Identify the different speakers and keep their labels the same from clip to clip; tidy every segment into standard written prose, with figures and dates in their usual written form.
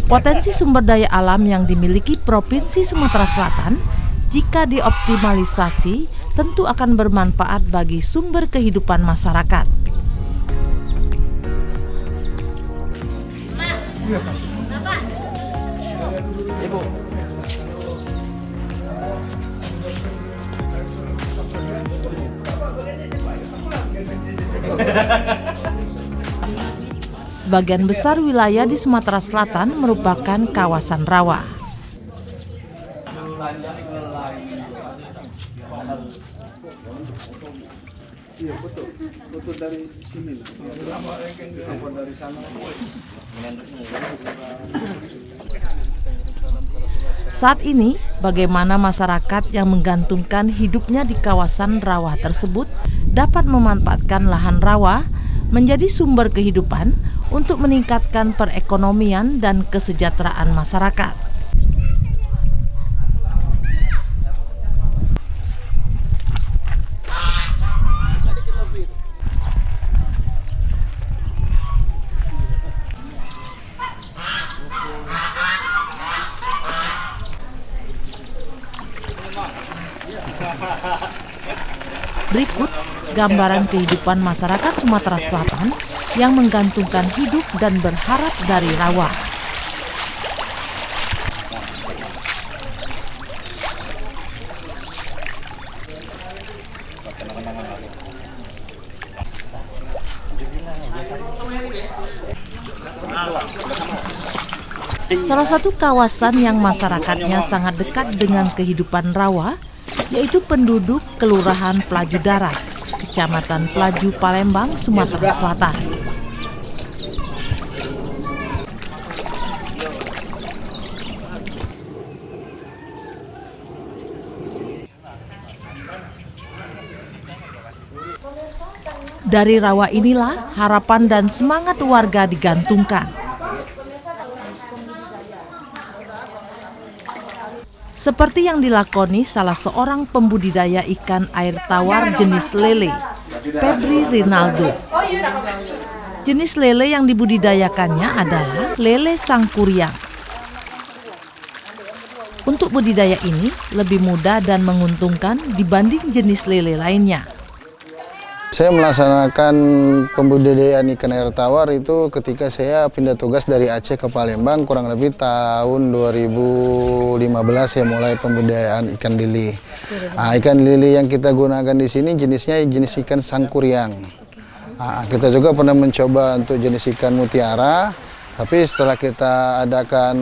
Speaker 1: Potensi sumber daya alam yang dimiliki Provinsi Sumatera Selatan jika dioptimalisasi tentu akan bermanfaat bagi sumber kehidupan masyarakat. Sebagian besar wilayah di Sumatera Selatan merupakan kawasan rawa. Saat ini, bagaimana masyarakat yang menggantungkan hidupnya di kawasan rawa tersebut dapat memanfaatkan lahan rawa menjadi sumber kehidupan untuk meningkatkan perekonomian dan kesejahteraan masyarakat. Berikut gambaran kehidupan masyarakat Sumatera Selatan yang menggantungkan hidup dan berharap dari rawa. Salah satu kawasan yang masyarakatnya sangat dekat dengan kehidupan rawa yaitu penduduk Kelurahan Pelaju Darat, Kecamatan Pelaju, Palembang, Sumatera Selatan. Dari rawa inilah harapan dan semangat warga digantungkan. Seperti yang dilakoni salah seorang pembudidaya ikan air tawar jenis lele, Febri Rinaldo. Jenis lele yang dibudidayakannya adalah lele sangkuriang. Untuk budidaya ini lebih mudah dan menguntungkan dibanding jenis lele lainnya.
Speaker 2: Saya melaksanakan pembudidayaan ikan air tawar itu ketika saya pindah tugas dari Aceh ke Palembang kurang lebih tahun 2015 saya mulai pembudidayaan ikan lili. Nah, ikan lili yang kita gunakan di sini jenisnya jenis ikan sangkuriang. Nah, kita juga pernah mencoba untuk jenis ikan mutiara, tapi setelah kita adakan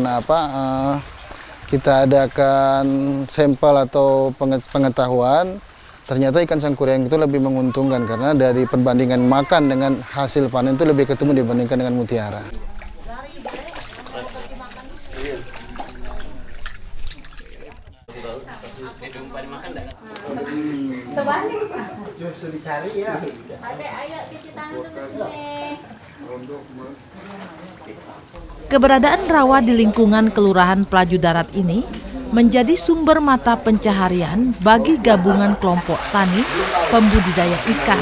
Speaker 2: sampel atau pengetahuan, ternyata ikan sangkuriang itu lebih menguntungkan karena dari perbandingan makan dengan hasil panen itu lebih ketemu dibandingkan dengan mutiara.
Speaker 1: Keberadaan rawa di lingkungan Kelurahan Pelaju Darat ini menjadi sumber mata pencaharian bagi gabungan kelompok tani, pembudidaya ikan,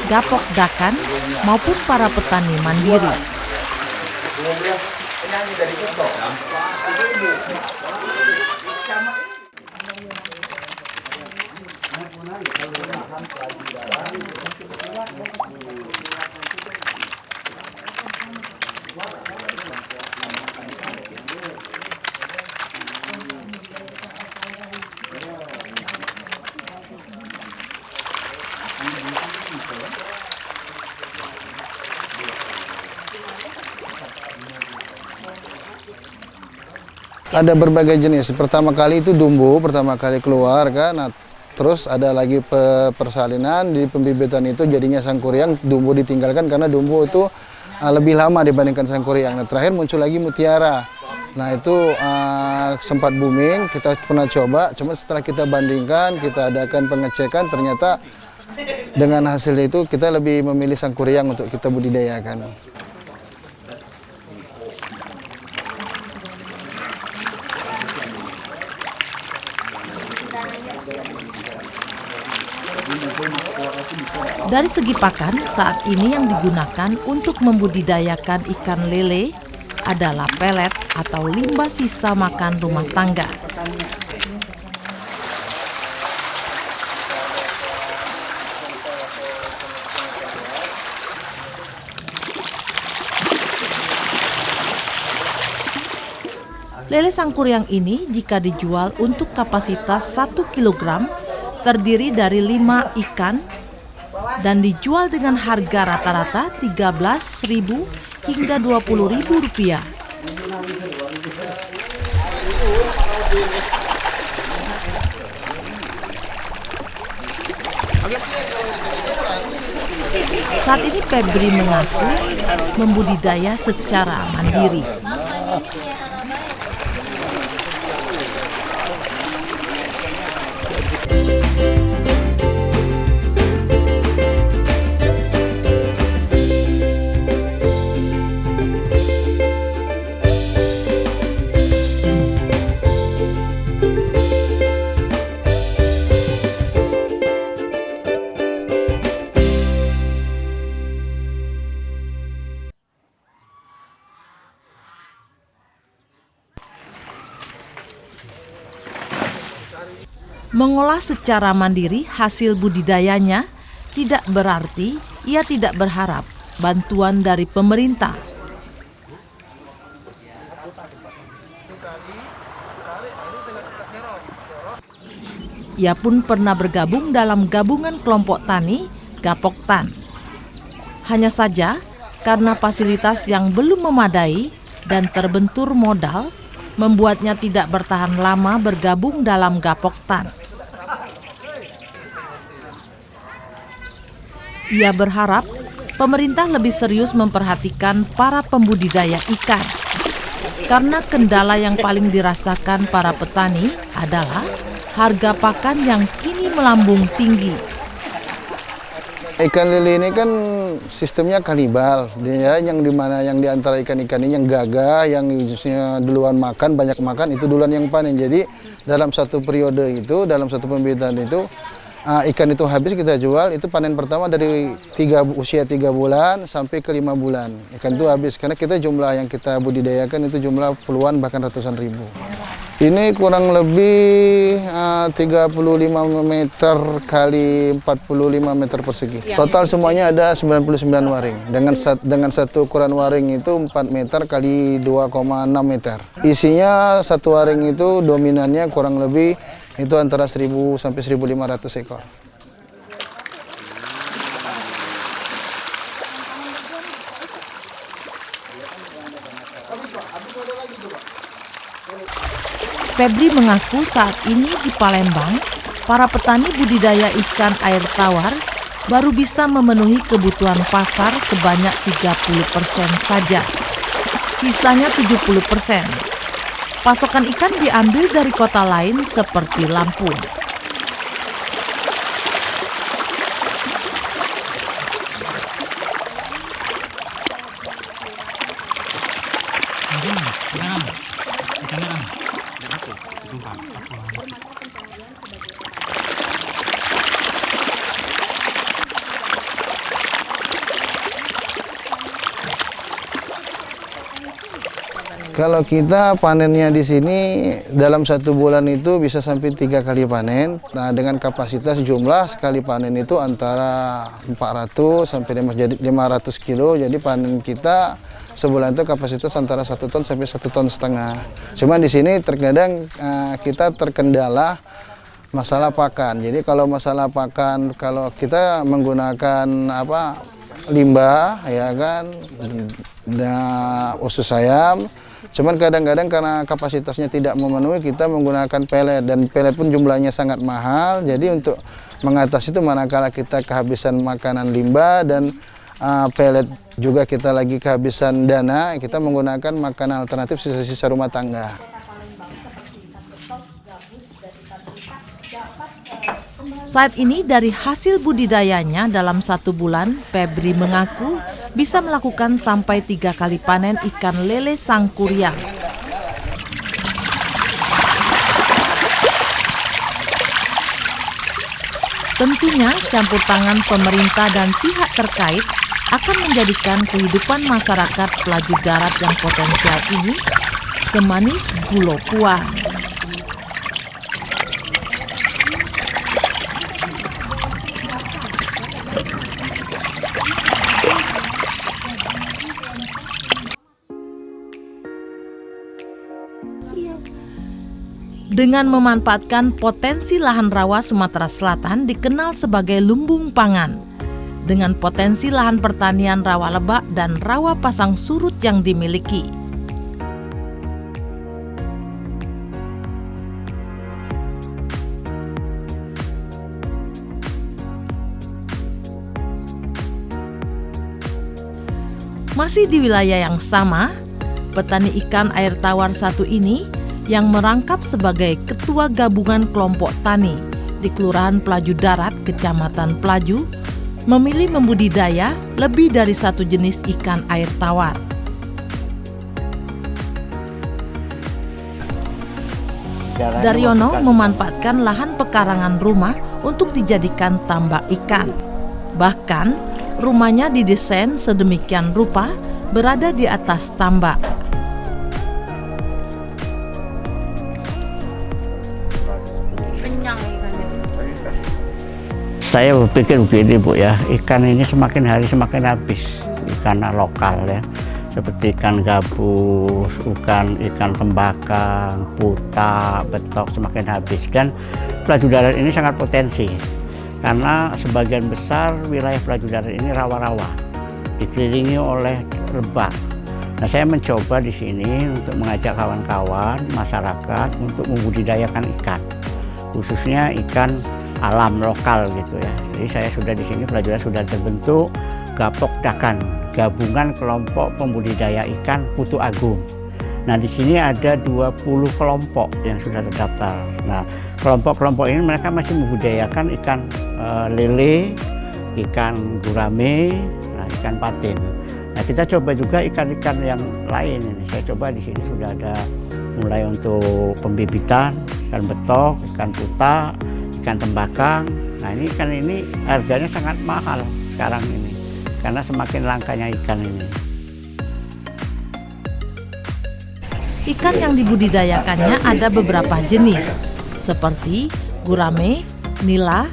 Speaker 1: gapok dakan, maupun para petani mandiri.
Speaker 2: Ada berbagai jenis. Pertama kali itu dumbo, pertama kali keluar kan. Nah, terus ada lagi persalinan, di pembibitan itu jadinya sangkuriang, dumbo ditinggalkan karena dumbo itu lebih lama dibandingkan sangkuriang. Nah, terakhir muncul lagi mutiara. Nah, itu sempat booming, kita pernah coba, cuma setelah kita bandingkan, kita adakan pengecekan, ternyata dengan hasil itu kita lebih memilih sangkuriang untuk kita budidayakan.
Speaker 1: Dari segi pakan, saat ini yang digunakan untuk membudidayakan ikan lele adalah pelet atau limbah sisa makan rumah tangga. Lele sangkuriang ini jika dijual untuk kapasitas 1 kg terdiri dari 5 ikan dan dijual dengan harga rata-rata Rp13.000 hingga Rp20.000. Saat ini Febri mengaku membudidaya secara mandiri. Mengolah secara mandiri hasil budidayanya tidak berarti ia tidak berharap bantuan dari pemerintah. Ia pun pernah bergabung dalam gabungan kelompok tani Gapoktan. Hanya saja karena fasilitas yang belum memadai dan terbentur modal, membuatnya tidak bertahan lama bergabung dalam Gapoktan. Ia berharap pemerintah lebih serius memperhatikan para pembudidaya ikan. Karena kendala yang paling dirasakan para petani adalah harga pakan yang kini melambung tinggi.
Speaker 2: Ikan lele ini kan sistemnya kanibal, dia yang dimana yang diantara ikan-ikan ini yang gagah, yang duluan makan, banyak makan itu duluan yang panen. Jadi dalam satu periode itu, dalam satu pembibitan itu, ikan itu habis kita jual, itu panen pertama dari usia 3 bulan sampai ke 5 bulan. Ikan itu habis, karena kita jumlah yang kita budidayakan itu jumlah puluhan bahkan ratusan ribu. Ini kurang lebih 35 meter kali 45 meter persegi. Total semuanya ada 99 waring. Dengan satu ukuran waring itu 4 meter kali 2,6 meter. Isinya satu waring itu dominannya kurang lebih itu antara 1.000 sampai 1.500 ekor.
Speaker 1: Febri mengaku saat ini di Palembang, para petani budidaya ikan air tawar baru bisa memenuhi kebutuhan pasar sebanyak 30% saja. Sisanya 70%. Pasokan ikan diambil dari kota lain seperti Lampung.
Speaker 2: Kalau kita panennya di sini dalam 1 bulan itu bisa sampai 3 kali panen. Nah, dengan kapasitas jumlah sekali panen itu antara 400 sampai 500 kilo. Jadi panen kita sebulan itu kapasitas antara 1 ton sampai 1,5 ton. Cuman di sini terkadang kita terkendala masalah pakan. Jadi kalau masalah pakan, kalau kita menggunakan limbah, ya kan, usus ayam. Cuman kadang-kadang karena kapasitasnya tidak memenuhi, kita menggunakan pelet, dan pelet pun jumlahnya sangat mahal. Jadi untuk mengatasi itu manakala kita kehabisan makanan limbah dan pelet juga kita lagi kehabisan dana, kita menggunakan makanan alternatif sisa-sisa rumah tangga.
Speaker 1: Saat ini dari hasil budidayanya dalam 1 bulan, Febri mengaku bisa melakukan sampai 3 kali panen ikan lele sangkuriang. Tentunya campur tangan pemerintah dan pihak terkait akan menjadikan kehidupan masyarakat pelaju darat yang potensial ini semanis gulo kuah. Dengan memanfaatkan potensi lahan rawa Sumatera Selatan dikenal sebagai lumbung pangan. Dengan potensi lahan pertanian rawa lebak dan rawa pasang surut yang dimiliki. Masih di wilayah yang sama, petani ikan air tawar satu ini yang merangkap sebagai Ketua Gabungan Kelompok Tani di Kelurahan Pelaju Darat, Kecamatan Pelaju, memilih membudidaya lebih dari satu jenis ikan air tawar. Daryono memanfaatkan lahan pekarangan rumah untuk dijadikan tambak ikan. Bahkan, rumahnya didesain sedemikian rupa berada di atas tambak.
Speaker 3: Saya berpikir begini Bu ya, ikan ini semakin hari semakin habis, ikan lokal ya, seperti ikan gabus, ikan tembakang, puta, betok semakin habis. Dan pelaju darat ini sangat potensi, karena sebagian besar wilayah pelaju darat ini rawa-rawa, dikelilingi oleh lebak. Nah, saya mencoba di sini untuk mengajak kawan-kawan masyarakat untuk membudidayakan ikan, khususnya ikan alam lokal gitu ya. Jadi saya sudah di sini pelajaran sudah terbentuk Gapok Dakan, Gabungan Kelompok Pembudidaya Ikan Putu Agung. Nah, di sini ada 20 kelompok yang sudah terdaftar. Nah, kelompok-kelompok ini mereka masih membudidayakan ikan lele, ikan gurame, ikan patin. Nah, kita coba juga ikan-ikan yang lain ini. Saya coba di sini sudah ada mulai untuk pembibitan ikan betok, ikan puta, ikan tembakang. Nah, ini ikan ini harganya sangat mahal sekarang ini karena semakin langkanya ikan ini.
Speaker 1: Ikan yang dibudidayakannya ada beberapa jenis seperti gurame, nila,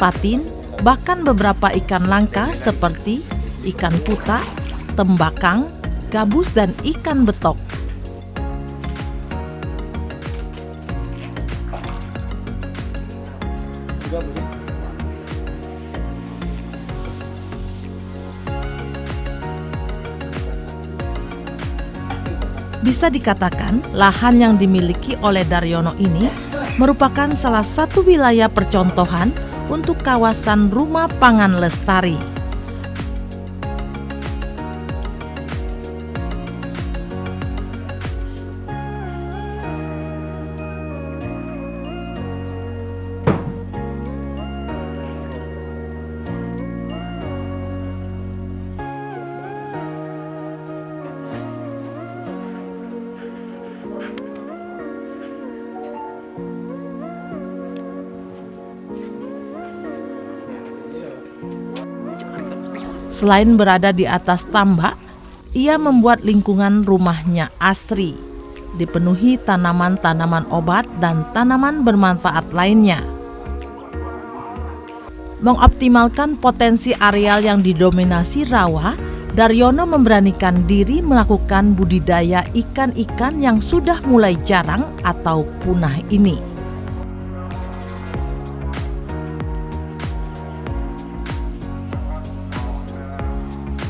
Speaker 1: patin, bahkan beberapa ikan langka seperti ikan puta, tembakang, gabus, dan ikan betok. Bisa dikatakan lahan yang dimiliki oleh Daryono ini merupakan salah satu wilayah percontohan untuk kawasan rumah pangan lestari. Selain berada di atas tambak, ia membuat lingkungan rumahnya asri, dipenuhi tanaman-tanaman obat dan tanaman bermanfaat lainnya. Mengoptimalkan potensi areal yang didominasi rawa, Daryono memberanikan diri melakukan budidaya ikan-ikan yang sudah mulai jarang atau punah ini.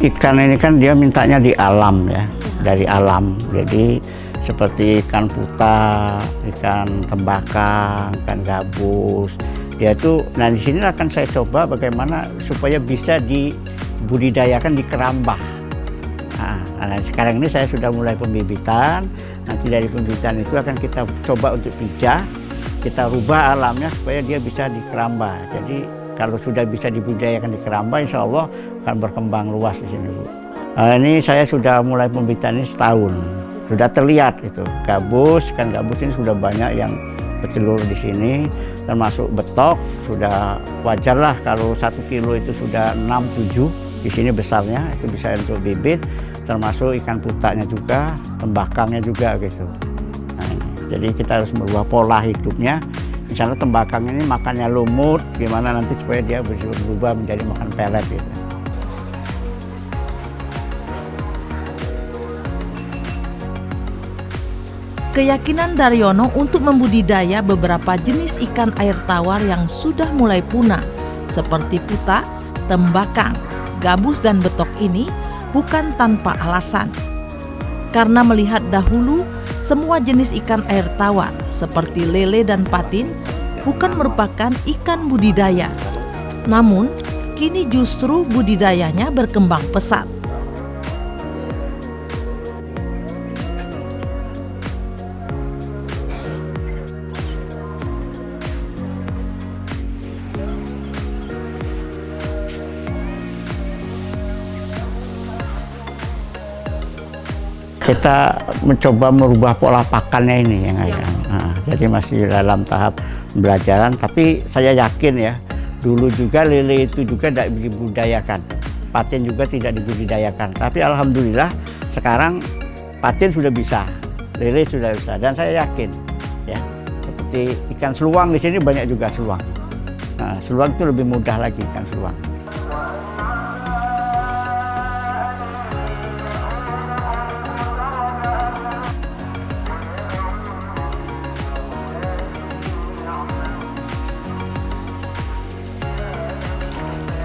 Speaker 3: Ikan ini kan dia mintanya di alam ya, dari alam. Jadi seperti ikan puta, ikan tembakang, ikan gabus. Dia itu, nah di sini akan saya coba bagaimana supaya bisa dibudidayakan di kerambah. Nah, sekarang ini saya sudah mulai pembibitan. Nanti dari pembibitan itu akan kita coba untuk pijah, kita rubah alamnya supaya dia bisa di kerambah. Jadi kalau sudah bisa dibudidayakan di kerambah, insya Allah akan berkembang luas di sini, Bu. Ini saya sudah mulai pembibitan ini setahun. Sudah terlihat itu gabus, kan gabus ini sudah banyak yang bertelur di sini, termasuk betok. Sudah wajar lah kalau 1 kilo itu sudah 6-7 Di sini besarnya itu bisa untuk bibit, termasuk ikan putaknya juga, tembakangnya juga gitu. Nah, jadi kita harus merubah pola hidupnya. Misalnya tembakang ini makannya lumut, gimana nanti supaya dia berubah menjadi makan pelet gitu.
Speaker 1: Keyakinan Daryono untuk membudidaya beberapa jenis ikan air tawar yang sudah mulai punah, seperti putak, tembakang, gabus, dan betok ini bukan tanpa alasan. Karena melihat dahulu semua jenis ikan air tawar seperti lele dan patin bukan merupakan ikan budidaya. Namun, kini justru budidayanya berkembang pesat.
Speaker 3: Kita mencoba merubah pola pakannya ini yang ada. Nah, jadi masih dalam tahap pembelajaran, tapi saya yakin ya, dulu juga lele itu juga tidak dibudidayakan, patin juga tidak dibudidayakan. Tapi alhamdulillah sekarang patin sudah bisa, lele sudah bisa, dan saya yakin ya, seperti ikan seluang di sini banyak juga seluang. Nah, seluang itu lebih mudah lagi ikan seluang.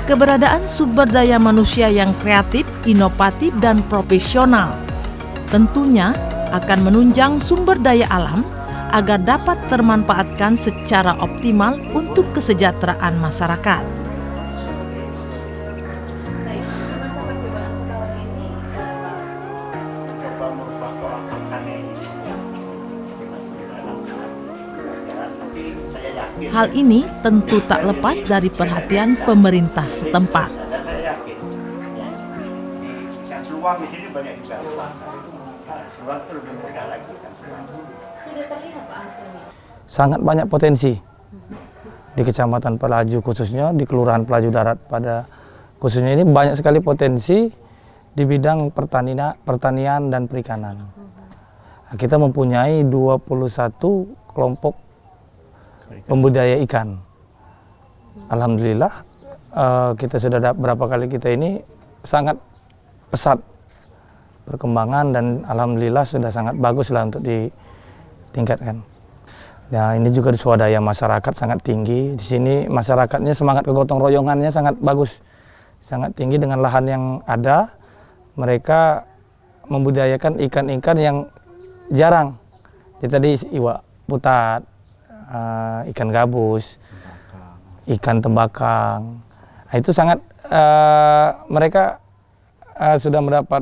Speaker 1: Keberadaan sumber daya manusia yang kreatif, inovatif, dan profesional tentunya akan menunjang sumber daya alam agar dapat termanfaatkan secara optimal untuk kesejahteraan masyarakat. Hal ini tentu tak lepas dari perhatian pemerintah setempat.
Speaker 3: Dan saya yakin, ikan seluang di sini banyak juga. Seluang itu lebih mudah lagi ikan seluang.
Speaker 4: Sudah terlihat Pak hasilnya?
Speaker 5: Sangat banyak potensi di Kecamatan Pelaju khususnya, di Kelurahan Pelaju Darat pada khususnya ini banyak sekali potensi di bidang pertanian dan perikanan. Nah, kita mempunyai 21 kelompok pembudidaya ikan. Alhamdulillah kita sudah berapa kali kita ini sangat pesat perkembangan dan alhamdulillah sudah sangat bagus lah untuk ditingkatkan. Nah, ini juga swadaya masyarakat sangat tinggi. Di sini masyarakatnya semangat kegotong royongannya sangat bagus, sangat tinggi dengan lahan yang ada. Mereka membudidayakan ikan-ikan yang jarang. Jadi tadi iwak putat, ikan gabus, ikan tembakang. Nah, itu sangat mereka sudah mendapat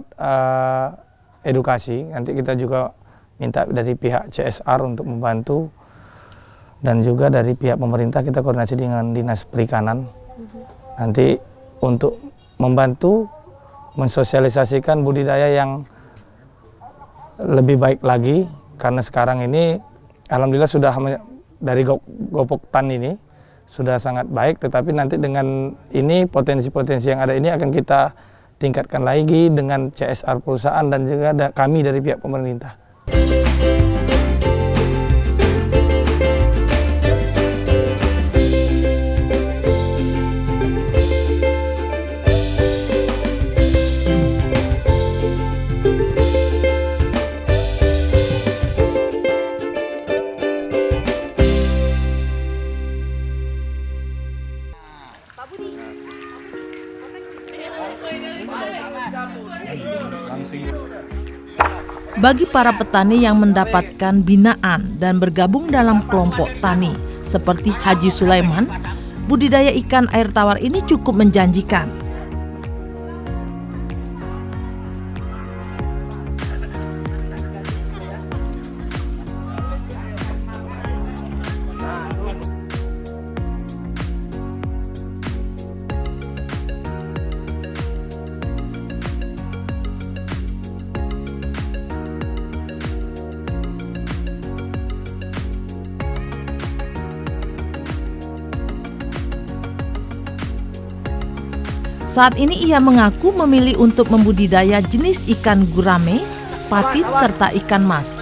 Speaker 5: edukasi. Nanti kita juga minta dari pihak CSR untuk membantu dan juga dari pihak pemerintah kita koordinasi dengan Dinas Perikanan. Nanti untuk membantu mensosialisasikan budidaya yang lebih baik lagi karena sekarang ini alhamdulillah sudah dari Gopok Tan ini sudah sangat baik, tetapi nanti dengan ini potensi-potensi yang ada ini akan kita tingkatkan lagi dengan CSR perusahaan dan juga kami dari pihak pemerintah.
Speaker 1: Bagi para petani yang mendapatkan binaan dan bergabung dalam kelompok tani seperti Haji Sulaiman, budidaya ikan air tawar ini cukup menjanjikan. Saat ini ia mengaku memilih untuk membudidaya jenis ikan gurame, patin, serta ikan mas.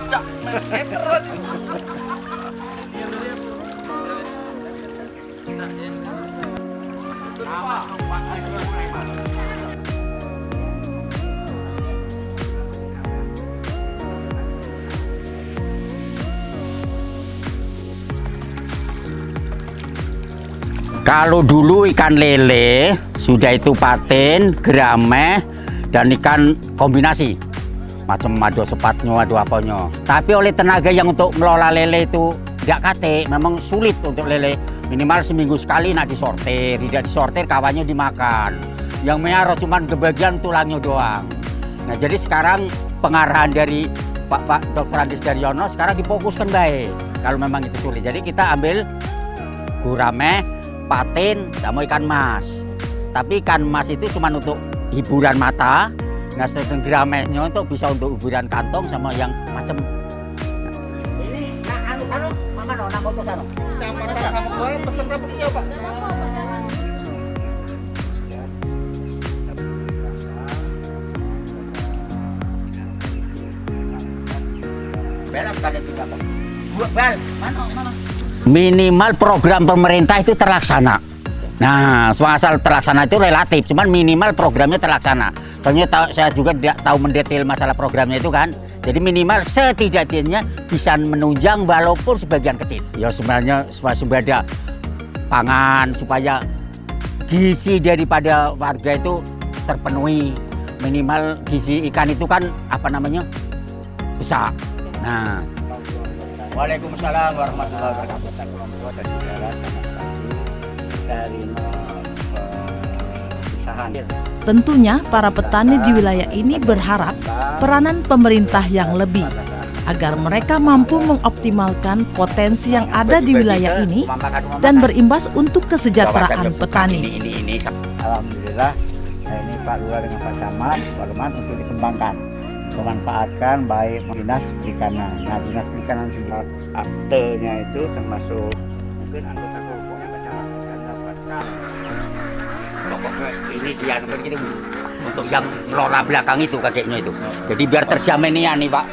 Speaker 6: Kalau dulu ikan lele, sudah itu patin, gerame, dan ikan kombinasi. Macam ado sepatnya, ado apanya. Tapi oleh tenaga yang untuk melola lele itu tidak kate, memang sulit untuk lele. Minimal seminggu sekali nak disortir, tidak disortir kawannya dimakan. Yang merah cuma kebagian tulangnya doang. Nah jadi sekarang pengarahan dari Pak Dr. Andis Daryono sekarang difokuskan baik. Kalau memang itu sulit, jadi kita ambil gurame, patin, sama ikan mas. Tapi ikan mas itu cuma untuk hiburan mata. Nah sedangkan gramenya untuk bisa untuk hiburan kantong sama yang macam. Ini anu mama nona foto sana. Kecamatan sama gue peserta begini Pak. Belas kali juga Pak. Bel, mana? Minimal program pemerintah itu terlaksana. Nah, soal terlaksana itu relatif, cuman minimal programnya terlaksana. Soalnya saya juga tidak tahu mendetail masalah programnya itu kan. Jadi minimal setidaknya bisa menunjang walaupun sebagian kecil. Ya sebenarnya swasembada pangan supaya gizi daripada warga itu terpenuhi. Minimal gizi ikan itu kan apa namanya? Besar. Nah, Waalaikumsalam warahmatullahi wabarakatuh. Dari
Speaker 1: Tentunya para petani di wilayah ini berharap peranan pemerintah yang lebih agar mereka mampu mengoptimalkan potensi yang ada di wilayah ini dan berimbas untuk kesejahteraan petani.
Speaker 6: Ini alhamdulillah ini Pak Lurah dengan Pak Camat, Pak Leman untuk dikembangkan. Memanfaatkan baik dinas perikanan. Nah dinas perikanan sudah aktenya itu termasuk mungkin anggota kelompoknya Camat akan dapatkan. Pokoknya ini dia begini untuk yang melola belakang itu kakeknya itu. Jadi biar terjamin nih Pak.